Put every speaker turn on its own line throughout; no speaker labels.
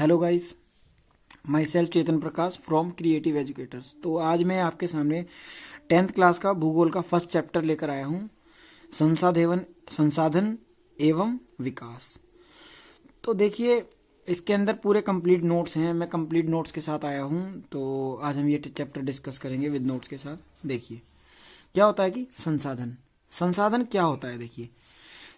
Hello guys, my self Chetan Prakash from creative educators. तो आज मैं आपके सामने 10th क्लास का भूगोल का फर्स्ट चैप्टर लेकर आया हूँ, संसाधन एवं विकास। तो देखिए, इसके अंदर पूरे कंप्लीट नोट्स हैं। मैं कंप्लीट नोट्स के साथ आया हूँ, तो आज हम ये चैप्टर डिस्कस करेंगे विद नोट्स के साथ। देखिए क्या होता है कि संसाधन क्या होता है। देखिए,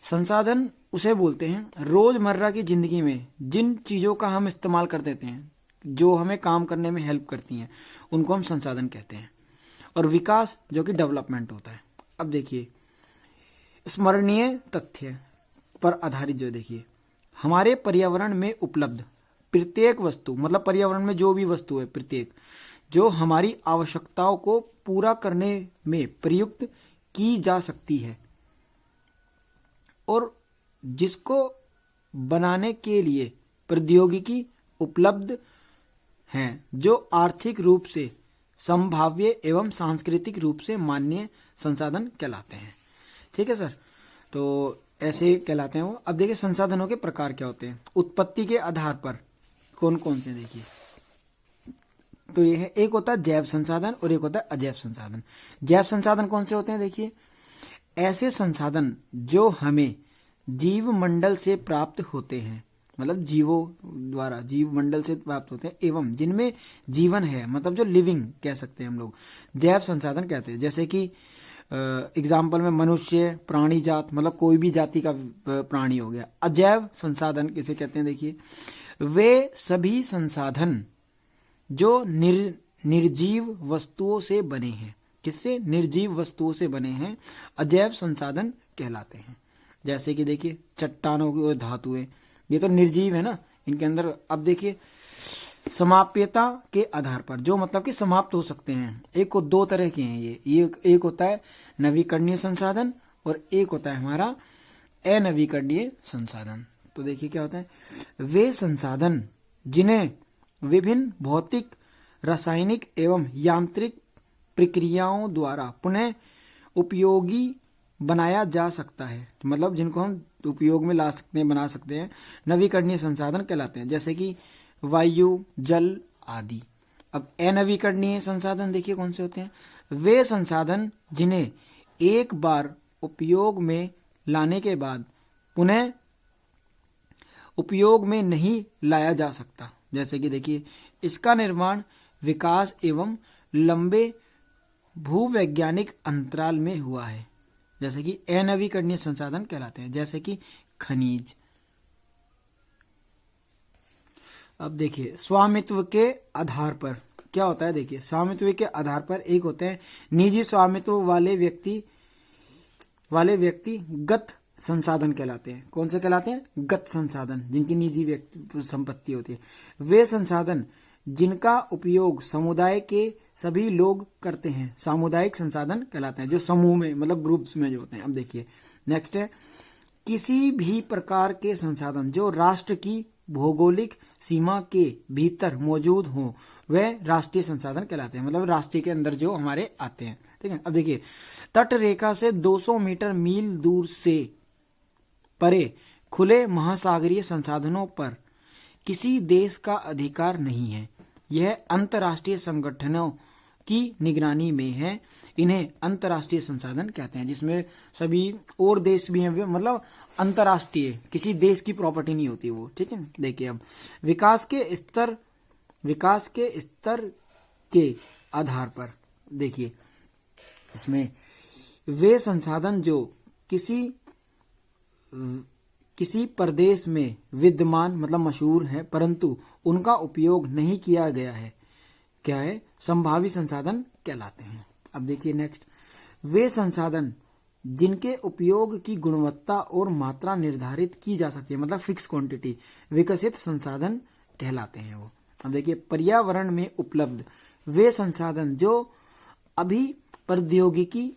संसाधन उसे बोलते हैं रोजमर्रा की जिंदगी में जिन चीजों का हम इस्तेमाल कर देते हैं, जो हमें काम करने में हेल्प करती हैं, उनको हम संसाधन कहते हैं। और विकास जो कि डेवलपमेंट होता है। अब देखिए, स्मरणीय तथ्य पर आधारित जो देखिए, हमारे पर्यावरण में उपलब्ध प्रत्येक वस्तु, मतलब पर्यावरण में जो भी वस्तु है प्रत्येक, जो हमारी आवश्यकताओं को पूरा करने में प्रयुक्त की जा सकती है और जिसको बनाने के लिए प्रौद्योगिकी उपलब्ध है, जो आर्थिक रूप से संभाव्य एवं सांस्कृतिक रूप से मान्य संसाधन कहलाते हैं। ठीक है सर, तो ऐसे कहलाते हैं वो। अब देखिए, संसाधनों के प्रकार क्या होते हैं उत्पत्ति के आधार पर, कौन कौन से। देखिए, तो ये है, एक होता है जैव संसाधन और एक होता है अजैव संसाधन। जैव संसाधन कौन से होते हैं। देखिए, ऐसे संसाधन जो हमें जीव मंडल से प्राप्त होते हैं, मतलब जीवों द्वारा जीव मंडल से प्राप्त होते हैं, एवं जिनमें जीवन है, मतलब जो लिविंग कह सकते हैं हम लोग, जैव संसाधन कहते हैं। जैसे कि एग्जाम्पल में मनुष्य, प्राणी जात, मतलब कोई भी जाति का प्राणी हो गया। अजैव संसाधन किसे कहते हैं। देखिए, वे सभी संसाधन जो निर्जीव वस्तुओं से बने हैं। किससे? निर्जीव वस्तुओं से बने हैं, अजैव संसाधन कहलाते हैं। जैसे कि देखिए, चट्टानों की धातुएं, ये तो निर्जीव है ना, इनके अंदर। अब देखिए, समाप्यता के आधार पर, जो मतलब कि समाप्त हो सकते हैं। एक को दो तरह के हैं ये एक होता है नवीकरणीय संसाधन और एक होता है हमारा अनवीकरणीय संसाधन। तो देखिए क्या होता है, वे संसाधन जिन्हें विभिन्न भौतिक, रासायनिक एवं यांत्रिक प्रक्रियाओं द्वारा पुनः उपयोगी बनाया जा सकता है, मतलब जिनको हम उपयोग में ला सकते हैं, बना सकते हैं, नवीकरणीय संसाधन कहलाते हैं। जैसे कि वायु, जल आदि। अब अनवीकरणीय संसाधन देखिए कौन से होते हैं, वे संसाधन जिन्हें एक बार उपयोग में लाने के बाद पुनः उपयोग में नहीं लाया जा सकता। जैसे कि देखिए, इसका निर्माण विकास एवं लंबे भूवैज्ञानिक अंतराल में हुआ है। जैसे कि अनवीकरणीय संसाधन कहलाते हैं, जैसे कि खनिज। अब देखिए, स्वामित्व के आधार पर क्या होता है। देखिए, स्वामित्व के आधार पर एक होते हैं निजी स्वामित्व वाले व्यक्तिगत संसाधन कहलाते हैं। कौन से कहलाते हैं? गत संसाधन, जिनकी निजी व्यक्ति संपत्ति होती है। वे संसाधन जिनका उपयोग समुदाय के सभी लोग करते हैं, सामुदायिक संसाधन कहलाते हैं, जो समूह में, मतलब ग्रुप्स में जो होते हैं। अब देखिए, नेक्स्ट है, किसी भी प्रकार के संसाधन जो राष्ट्र की भौगोलिक सीमा के भीतर मौजूद हो, वह राष्ट्रीय संसाधन कहलाते हैं, मतलब राष्ट्रीय के अंदर जो हमारे आते हैं। ठीक है। अब देखिए, तट रेखा से 200 मीटर मील दूर से परे खुले महासागरीय संसाधनों पर किसी देश का अधिकार नहीं है। यह अंतर्राष्ट्रीय संगठनों की निगरानी में है। इन्हें अंतर्राष्ट्रीय संसाधन कहते हैं, जिसमें सभी और देश भी हैं, मतलब अंतर्राष्ट्रीय, किसी देश की प्रॉपर्टी नहीं होती वो। ठीक है। देखिए, अब विकास के स्तर के आधार पर देखिए, इसमें वे संसाधन जो किसी प्रदेश में विद्यमान, मतलब मशहूर है, परंतु उनका उपयोग नहीं किया गया है, क्या है? संभावी संसाधन कहलाते हैं। अब देखिए नेक्स्ट, वे संसाधन जिनके उपयोग की गुणवत्ता और मात्रा निर्धारित की जा सकती है, मतलब फिक्स क्वांटिटी, विकसित संसाधन कहलाते हैं वो। अब देखिए, पर्यावरण में उपलब्ध वे संसाधन जो अभी प्रौद्योगिकी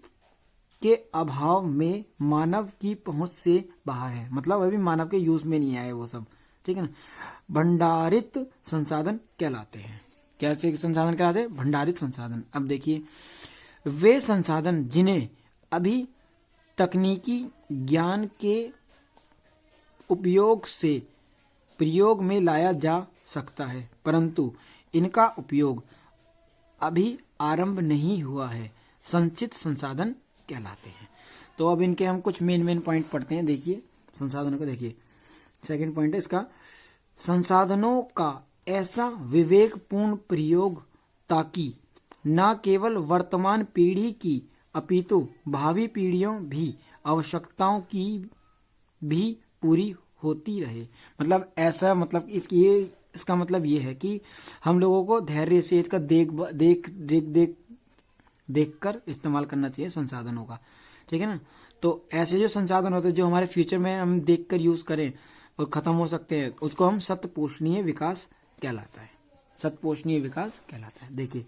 के अभाव में मानव की पहुंच से बाहर है, मतलब अभी मानव के यूज में नहीं आए वो सब। ठीक है ना। भंडारित संसाधन कहलाते हैं। क्या संसाधन कहलाते हैं? भंडारित संसाधन। अब देखिए, वे संसाधन जिन्हें अभी तकनीकी ज्ञान के उपयोग से प्रयोग में लाया जा सकता है, परंतु इनका उपयोग अभी आरंभ नहीं हुआ है, संचित संसाधन कहलाते हैं। तो अब इनके हम कुछ मेन पॉइंट पढ़ते हैं। देखिए संसाधनों को, देखिए सेकंड पॉइंट है इसका, संसाधनों का ऐसा विवेकपूर्ण प्रयोग ताकि न केवल वर्तमान पीढ़ी की अपितु भावी पीढ़ियों भी आवश्यकताओं की भी पूरी होती रहे। मतलब ऐसा, मतलब इसका मतलब ये है कि हम लोगों को धैर्य से इसका देख कर इस्तेमाल करना चाहिए संसाधनों का, ठीक है ना। तो ऐसे जो संसाधन होते हैं जो हमारे फ्यूचर में हम देख कर यूज करें और खत्म हो सकते हैं, उसको हम सतपोषणीय विकास कहलाता है, सतपोषणीय विकास कहलाता है। देखिए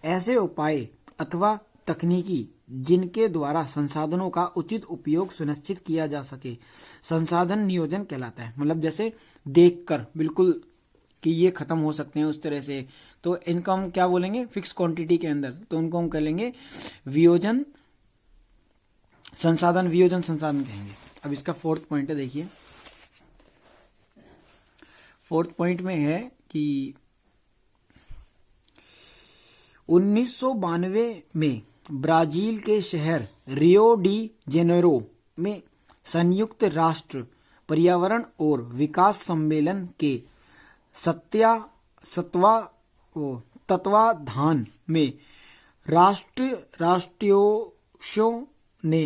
ऐसे उपाय अथवा तकनीकी जिनके द्वारा संसाधनों का उचित उपयोग सुनिश्चित किया जा सके, संसाधन नियोजन कहलाता है। मतलब जैसे देखकर बिल्कुल कि ये खत्म हो सकते हैं उस तरह से, तो इनको हम क्या बोलेंगे, फिक्स क्वांटिटी के अंदर, तो उनको हम कहेंगे वियोजन संसाधन, वियोजन संसाधन कहेंगे। अब इसका फोर्थ पॉइंट है, देखिए फोर्थ पॉइंट में है कि 1992 में ब्राजील के शहर रियो डी जेनेरो में संयुक्त राष्ट्र पर्यावरण और विकास सम्मेलन के तत्वाधान में राष्ट्रीयों ने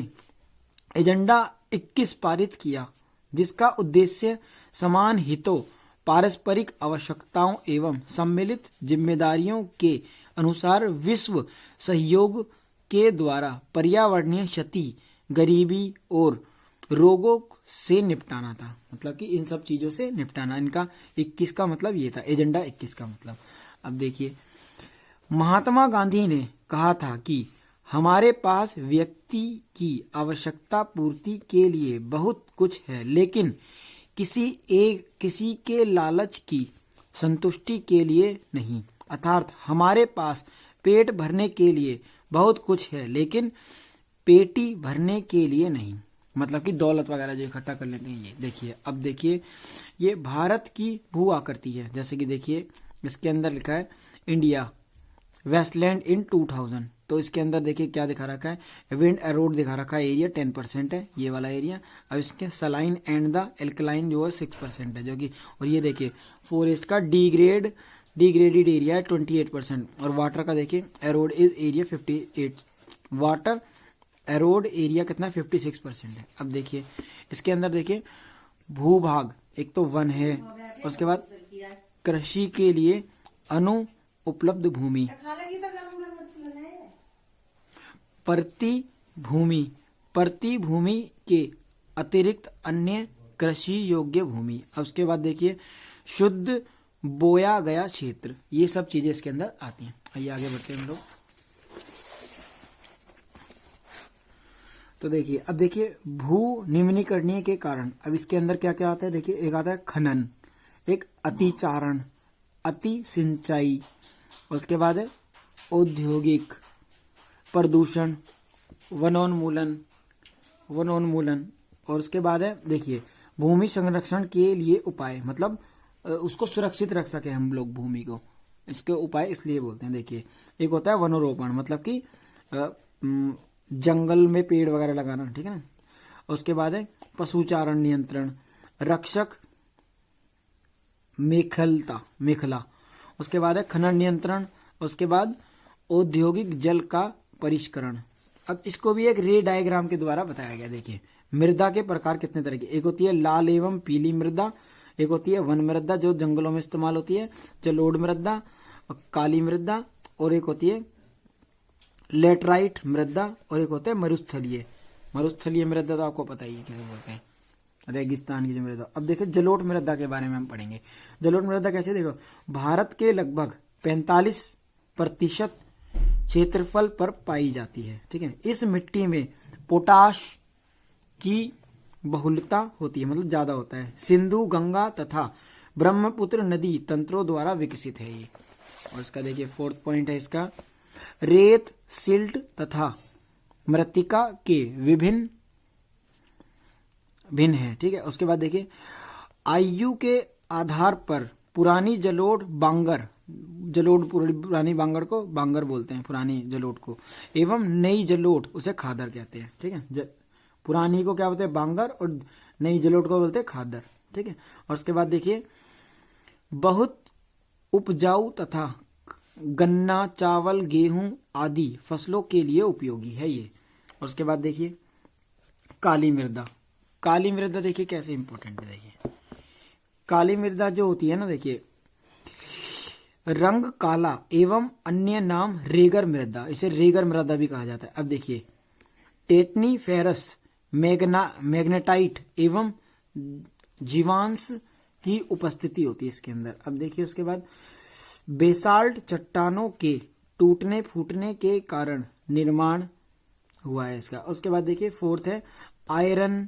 एजेंडा 21 पारित किया, जिसका उद्देश्य समान हितों, पारस्परिक आवश्यकताओं एवं सम्मिलित जिम्मेदारियों के अनुसार विश्व सहयोग के द्वारा पर्यावरणीय क्षति, गरीबी और रोगों से निपटाना था। मतलब कि इन सब चीजों से निपटाना, इनका 21 का मतलब ये था, एजेंडा 21 का मतलब। अब देखिए महात्मा गांधी ने कहा था कि हमारे पास व्यक्ति की आवश्यकता पूर्ति के लिए बहुत कुछ है, लेकिन किसी के लालच की संतुष्टि के लिए नहीं। अर्थात हमारे पास पेट भरने के लिए बहुत कुछ है, लेकिन पेटी भरने के लिए नहीं। मतलब कि दौलत वगैरह जो इकट्ठा कर लेते हैं ये। देखिए अब देखिए ये भारत की भू आकृति है, जैसे कि देखिए इसके अंदर लिखा है इंडिया वेस्टलैंड इन 2000, तो इसके अंदर देखिए क्या दिखा रखा है, विंड एरोड दिखा रखा है, एरिया 10% है ये वाला एरिया। अब इसके सलाइन एंड द एल्कलाइन जो है 6% है, जो कि, और ये देखिए फॉरेस्ट का डिग्रेडेड एरिया है 28%, और वाटर का देखिए arrowed is area 58, water arrowed area कितना 56% है। अब देखिए इसके अंदर देखिए भूभाग, एक तो वन है, उसके बाद कृषि के लिए उपलब्ध भूमि, प्रति भूमि के अतिरिक्त अन्य कृषि योग्य भूमि। अब उसके बाद देखिए शुद्ध बोया गया क्षेत्र, ये सब चीजें इसके अंदर आती हैं। आइए आगे बढ़ते हैं हम लोग। तो देखिए अब देखिए भू निम्नीकरणीय के कारण अब इसके अंदर क्या क्या आता है। देखिए एक आता है खनन, एक अतिचारण, अति सिंचाई, उसके बाद है औद्योगिक प्रदूषण, वनोन्मूलन, और उसके बाद है देखिए भूमि संरक्षण के लिए उपाय, मतलब उसको सुरक्षित रख सके हम लोग भूमि को, इसके उपाय इसलिए बोलते हैं। देखिए एक होता है वनोरोपण, मतलब कि जंगल में पेड़ वगैरह लगाना, ठीक है ना। उसके बाद है पशुचारण नियंत्रण, रक्षक मेखला, उसके बाद है खनन नियंत्रण, उसके बाद औद्योगिक जल का परिष्करण। अब इसको भी एक रे डायग्राम के द्वारा बताया गया। देखिए मृदा के प्रकार कितने तरह की, एक होती है लाल एवं पीली मृदा, एक होती है वन मृदा जो जंगलों में इस्तेमाल होती है, जलोढ़ मृदा, काली मृदा, और एक होती है लेटराइट मृदा, और एक होता है मरुस्थलीय मृदा, तो आपको पता ही है कैसे बोलते हैं, रेगिस्तान की जो मृदा। अब देखिए जलोढ़ मृदा के बारे में हम पढ़ेंगे। जलोढ़ मृदा कैसे, देखो भारत के लगभग 45% क्षेत्रफल पर पाई जाती है, ठीक है। इस मिट्टी में पोटाश की बहुलता होती है, मतलब ज्यादा होता है। सिंधु, गंगा तथा ब्रह्मपुत्र नदी तंत्रों द्वारा विकसित है ये। और इसका देखिए फोर्थ पॉइंट है इसका, रेत, सिल्ट तथा मृत्तिका के भिन्न है, ठीक है। उसके बाद देखिए आयु के आधार पर पुरानी जलोढ़ बांगर, जलोढ़ पुरानी बांगर को बांगर बोलते हैं, पुरानी जलोढ़ को, एवं नई जलोढ़ उसे खादर कहते हैं। ठीक है, पुरानी को क्या बोलते हैं? बांगर, और नई जलोढ़ को बोलते हैं खादर। ठीक है, और उसके बाद देखिए बहुत उपजाऊ तथा गन्ना, चावल, गेहूं आदि फसलों के लिए उपयोगी है ये। और उसके बाद देखिए काली मृदा। काली मृदा देखिए कैसे इंपॉर्टेंट है। देखिए काली मृदा जो होती है ना, देखिए रंग काला एवं अन्य नाम रेगर मृदा, इसे रेगर मृदा भी कहा जाता है। अब देखिए टेटनी फेरस मैग्नेटाइट एवं जीवांश की उपस्थिति होती है इसके अंदर। अब देखिए उसके बाद बेसाल्ट चट्टानों के टूटने फूटने के कारण निर्माण हुआ है इसका। उसके बाद देखिए फोर्थ है आयरन,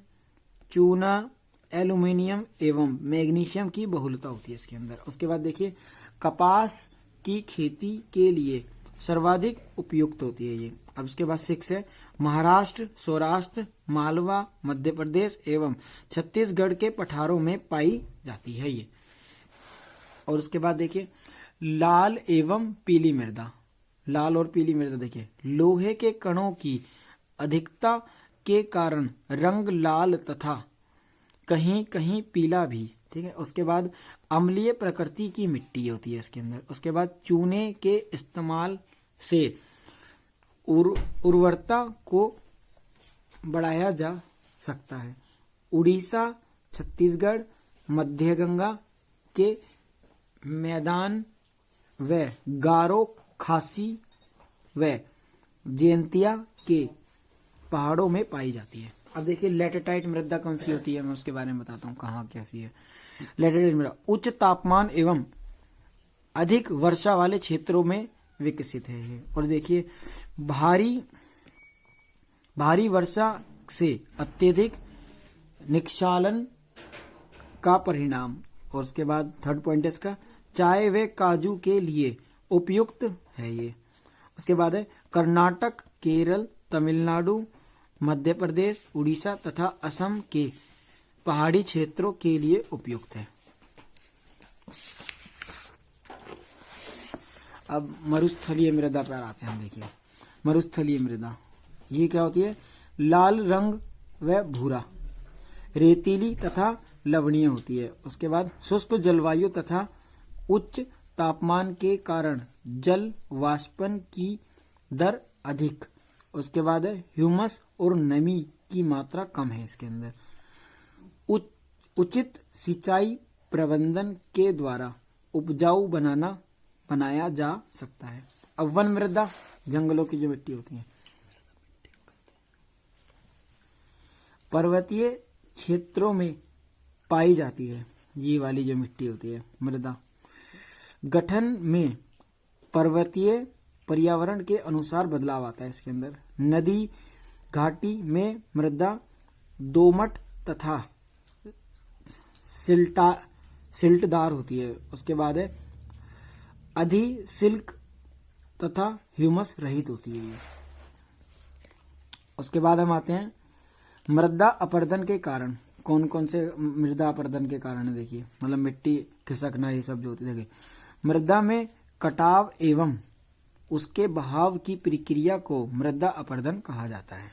चूना, एल्यूमिनियम एवं मैग्नीशियम की बहुलता होती है इसके अंदर। उसके बाद देखिए कपास की खेती के लिए सर्वाधिक उपयुक्त होती है ये। अब उसके बाद 6 है महाराष्ट्र, सौराष्ट्र, मालवा, मध्य प्रदेश एवं छत्तीसगढ़ के पठारों में पाई जाती है ये। और उसके बाद देखिए लाल एवं पीली मृदा। लाल और पीली मृदा देखिए लोहे के कणों की अधिकता के कारण रंग लाल तथा कहीं कहीं पीला भी। ठीक है, उसके बाद अम्लीय प्रकृति की मिट्टी होती है इसके अंदर। उसके बाद चूने के इस्तेमाल से उर्वरता को बढ़ाया जा सकता है। उड़ीसा, छत्तीसगढ़, मध्य गंगा के मैदान व गारो, खासी व जयंतिया के पहाड़ों में पाई जाती है। अब देखिए लेटेटाइट मृदा कौन सी होती है, मैं उसके बारे में बताता हूँ कहाँ कैसी है। लेटेटाइट मृदा उच्च तापमान एवं अधिक वर्षा वाले क्षेत्रों में विकसित है ये। और देखिए भारी वर्षा से अत्यधिक निक्षालन का परिणाम। और उसके बाद थर्ड पॉइंट है इसका चाय व काजू के लिए उपयुक्त है ये। उसके बाद है कर्नाटक, केरल, तमिलनाडु, मध्य प्रदेश, उड़ीसा तथा असम के पहाड़ी क्षेत्रों के लिए उपयुक्त है। अब मरुस्थलीय मृदा पर आते हैं। देखिए मरुस्थलीय मृदा ये क्या होती है? लाल रंग व भूरा, रेतीली तथा लवणीय होती है। उसके बाद शुष्क जलवायु तथा उच्च तापमान के कारण जल वाष्पन की दर अधिक। उसके बाद है ह्यूमस और नमी की मात्रा कम है इसके अंदर। उचित सिंचाई प्रबंधन के द्वारा उपजाऊ बनाया जा सकता है। अब वन मृदा जंगलों की जो मिट्टी होती है, पर्वतीय क्षेत्रों में पाई जाती है। ये वाली जो मिट्टी होती है मृदा गठन में पर्वतीय पर्यावरण के अनुसार बदलाव आता है इसके अंदर। नदी घाटी में मृदा दोमट तथा सिल्टदार होती है। उसके बाद है अधिसिल्क तथा ह्यूमस रहित होती है ये। उसके बाद हम आते हैं मृदा अपरदन के कारण। कौन कौन से मृदा अपरदन के कारण है? देखिए मतलब मिट्टी खिसकना ये सब जो होती है। देखिए मृदा में कटाव एवं उसके बहाव की प्रक्रिया को मृदा अपरदन कहा जाता है।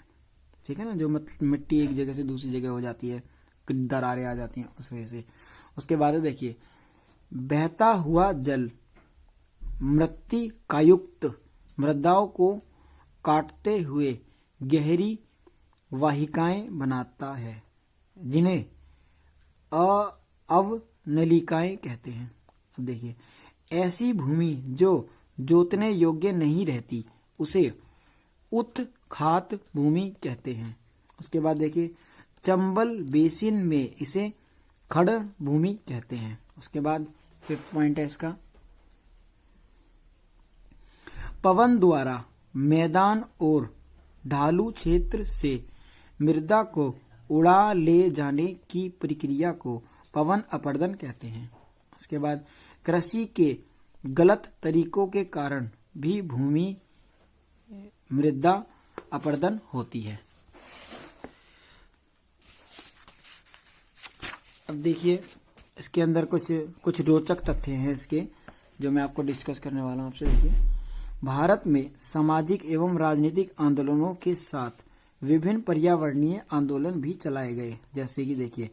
ठीक है ना, जो मिट्टी एक जगह से दूसरी जगह हो जाती है, दरारें आ जाती हैं उस वजह से। उसके बाद देखिए बहता हुआ जल मृत्तिकायुक्त मृदाओं को काटते हुए गहरी वाहिकाएं बनाता है जिन्हें अवनलिकाएं कहते हैं। अब देखिए ऐसी भूमि जो जोतने योग्य नहीं रहती उसे उत्खात भूमि कहते हैं। उसके बाद देखिए चंबल बेसिन में इसे खड़ भूमि कहते हैं। उसके बाद फिफ्थ पॉइंट है इसका पवन द्वारा मैदान और ढालू क्षेत्र से मृदा को उड़ा ले जाने की प्रक्रिया को पवन अपरदन कहते हैं। उसके बाद कृषि के गलत तरीकों के कारण भी भूमि मृदा अपरदन होती है। अब देखिए इसके अंदर कुछ रोचक तथ्य हैं इसके, जो मैं आपको डिस्कस करने वाला हूं आपसे। देखिए, भारत में सामाजिक एवं राजनीतिक आंदोलनों के साथ विभिन्न पर्यावरणीय आंदोलन भी चलाए गए। जैसे कि देखिए,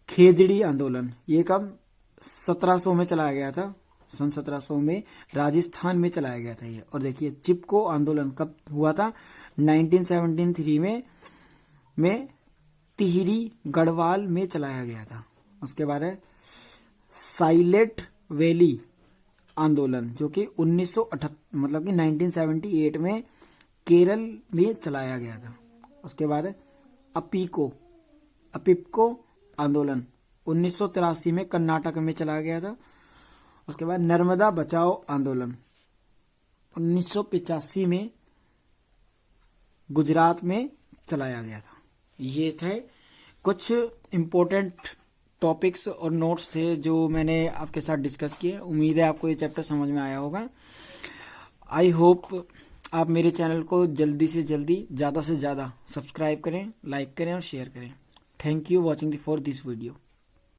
खेजड़ी आंदोलन, ये कब 1700 में चलाया गया था, सन 1700 में राजस्थान में चलाया गया था ये। और देखिए, चिपको आंदोलन कब हुआ था, 1973 में टिहरी गढ़वाल में चलाया गया था। उसके बाद है साइलेंट वैली आंदोलन, जो कि 1978 में केरल में चलाया गया था। उसके बाद है अपिपको आंदोलन 1983 में कर्नाटक में चलाया गया था। उसके बाद नर्मदा बचाओ आंदोलन 1985 में गुजरात में चलाया गया था। ये थे कुछ इम्पोर्टेंट टॉपिक्स और नोट्स थे जो मैंने आपके साथ डिस्कस किए। उम्मीद है आपको ये चैप्टर समझ में आया होगा। आई होप आप मेरे चैनल को जल्दी से जल्दी, ज़्यादा से ज़्यादा सब्सक्राइब करें, लाइक करें और शेयर करें। Thank you watching for this video.